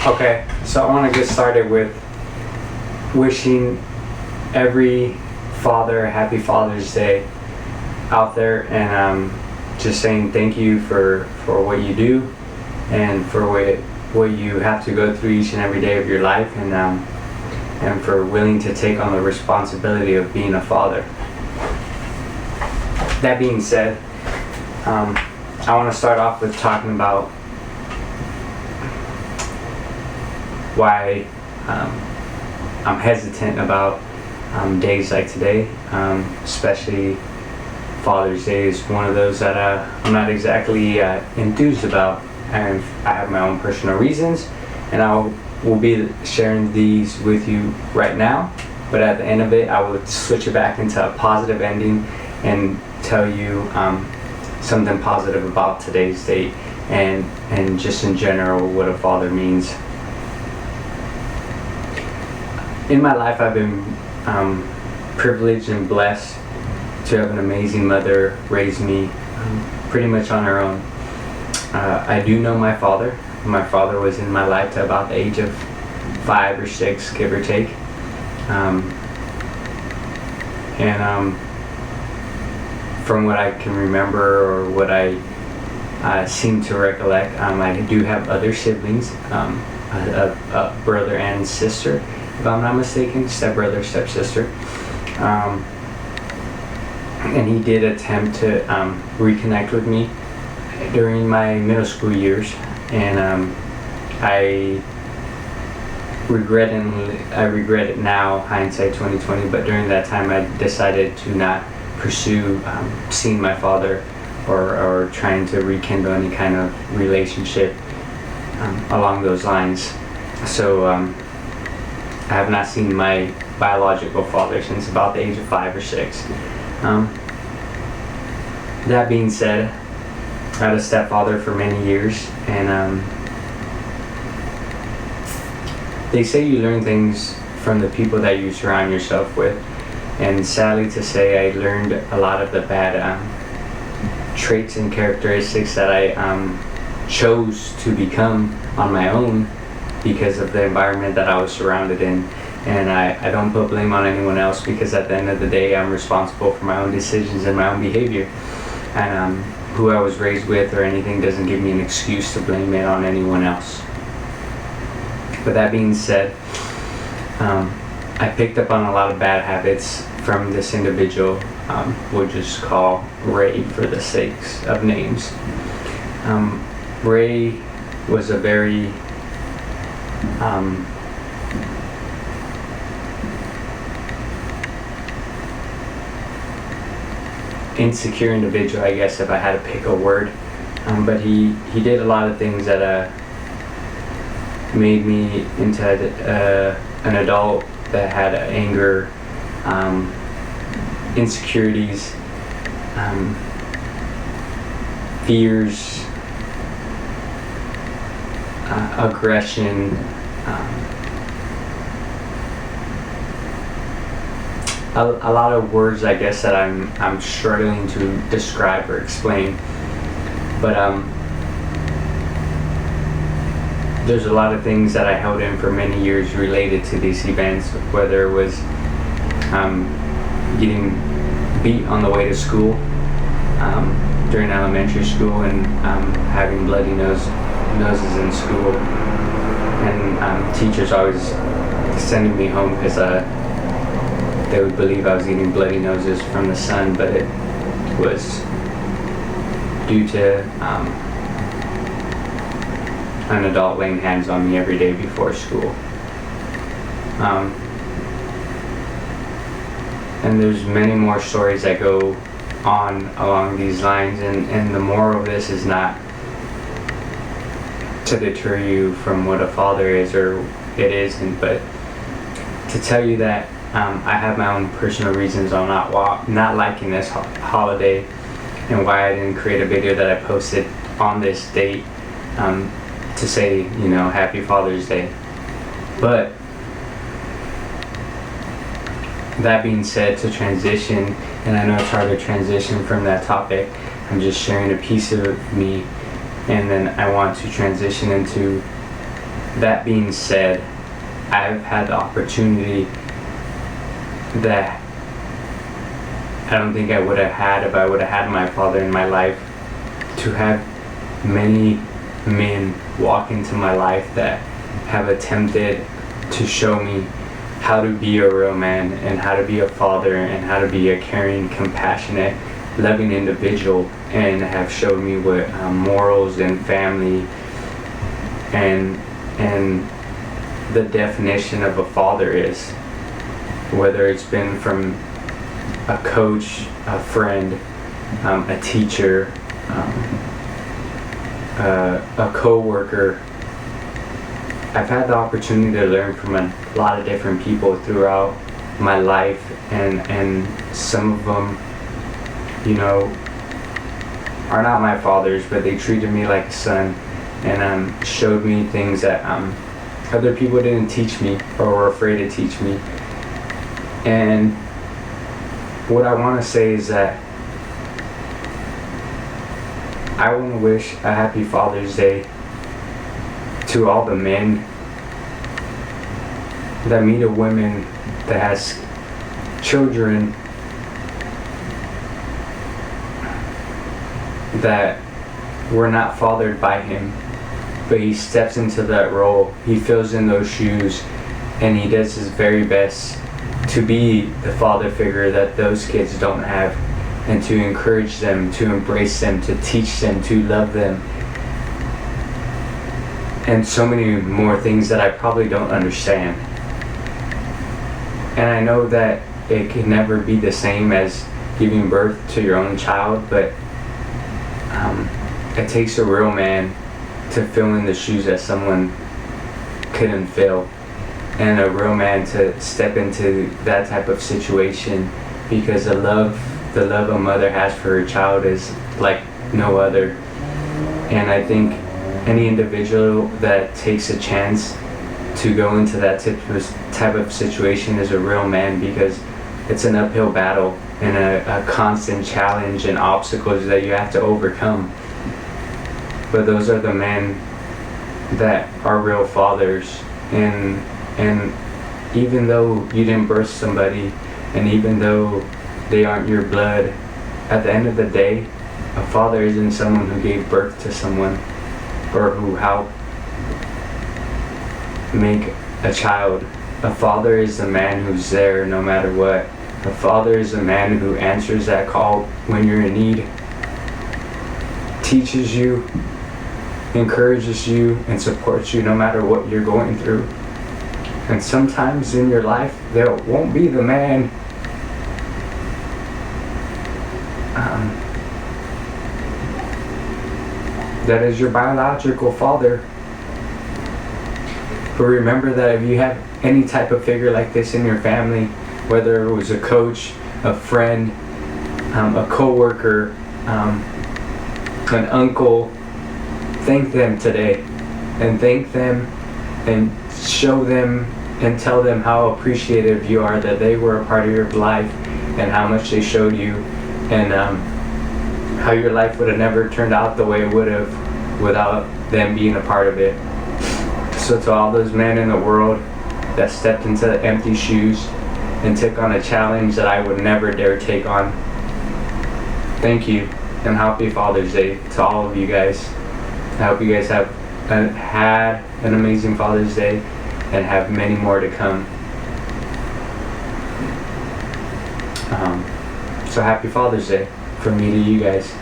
Okay, so I want to get started with wishing every father a happy Father's Day out there, and just saying thank you for what you do and for what you have to go through each and every day of your life, and for willing to take on the responsibility of being a father. That being said, I want to start off with talking about why I'm hesitant about days like today, especially Father's Day is one of those that I'm not exactly enthused about, and I have my own personal reasons, and I will be sharing these with you right now. But at the end of it, I will switch it back into a positive ending and tell you something positive about today's date and just in general what a father means. In my life, I've been privileged and blessed to have an amazing mother raise me pretty much on her own. I do know my father. My father was in my life to about the age of 5 or 6, give or take. From what I can remember or what I seem to recollect, I do have other siblings, a brother and sister, if I'm not mistaken, stepbrother, stepsister. And he did attempt to reconnect with me during my middle school years, and I regret it now, hindsight 2020, but during that time I decided to not pursue seeing my father or trying to rekindle any kind of relationship along those lines. So I have not seen my biological father since about the age of 5 or 6. That being said, I had a stepfather for many years, and they say you learn things from the people that you surround yourself with, and sadly to say, I learned a lot of the bad traits and characteristics that I chose to become on my own because of the environment that I was surrounded in. And I don't put blame on anyone else, because at the end of the day, I'm responsible for my own decisions and my own behavior. And who I was raised with or anything doesn't give me an excuse to blame it on anyone else. But that being said, I picked up on a lot of bad habits from this individual, we'll just call Ray for the sakes of names. Ray was a very insecure individual, I guess, if I had to pick a word. But he did a lot of things that made me into an adult that had anger, insecurities, fears, aggression, a lot of words, I guess, that I'm struggling to describe or explain. But there's a lot of things that I held in for many years related to these events, whether it was getting beat on the way to school during elementary school, and having bloody noses in school, and teachers always sending me home because they would believe I was getting bloody noses from the sun, but it was due to an adult laying hands on me every day before school. And there's many more stories that go on along these lines, and the moral of this is not to deter you from what a father is, or it isn't, but to tell you that I have my own personal reasons on not liking this holiday, and why I didn't create a video that I posted on this date to say, Happy Father's Day. But that being said, to transition, and I know it's hard to transition from that topic, I'm just sharing a piece of me, and then I want to transition into that being said, I've had the opportunity that I don't think I would have had if I would have had my father in my life, to have many men walk into my life that have attempted to show me how to be a real man and how to be a father and how to be a caring, compassionate, loving individual, and have showed me what morals and family and the definition of a father is, whether it's been from a coach, a friend, a teacher, a co-worker. I've had the opportunity to learn from a lot of different people throughout my life, and some of them, you know, are not my fathers, but they treated me like a son and showed me things that other people didn't teach me or were afraid to teach me. And what I want to say is that I want to wish a happy Father's Day to all the men that meet a woman that has children that were not fathered by him, but he steps into that role, he fills in those shoes, and he does his very best to be the father figure that those kids don't have, and to encourage them, to embrace them, to teach them, to love them, and so many more things that I probably don't understand. And I know that it can never be the same as giving birth to your own child, but it takes a real man to fill in the shoes that someone couldn't fill, and a real man to step into that type of situation, because the love a mother has for her child is like no other. And I think any individual that takes a chance to go into that type of situation is a real man, because it's an uphill battle and a constant challenge and obstacles that you have to overcome. But those are the men that are real fathers. And even though you didn't birth somebody, and even though they aren't your blood, at the end of the day, a father isn't someone who gave birth to someone or who helped make a child. A father is a man who's there no matter what. A father is a man who answers that call when you're in need, teaches you, encourages you, and supports you no matter what you're going through. And sometimes in your life, there won't be the man that is your biological father. But remember that if you have any type of figure like this in your family, whether it was a coach, a friend, a co-worker, an uncle, thank them today, and thank them and show them and tell them how appreciative you are that they were a part of your life, and how much they showed you, and how your life would have never turned out the way it would have without them being a part of it. So to all those men in the world that stepped into empty shoes and took on a challenge that I would never dare take on, thank you, and happy Father's Day to all of you guys. I hope you guys have had an amazing Father's Day and have many more to come. So happy Father's Day from me to you guys.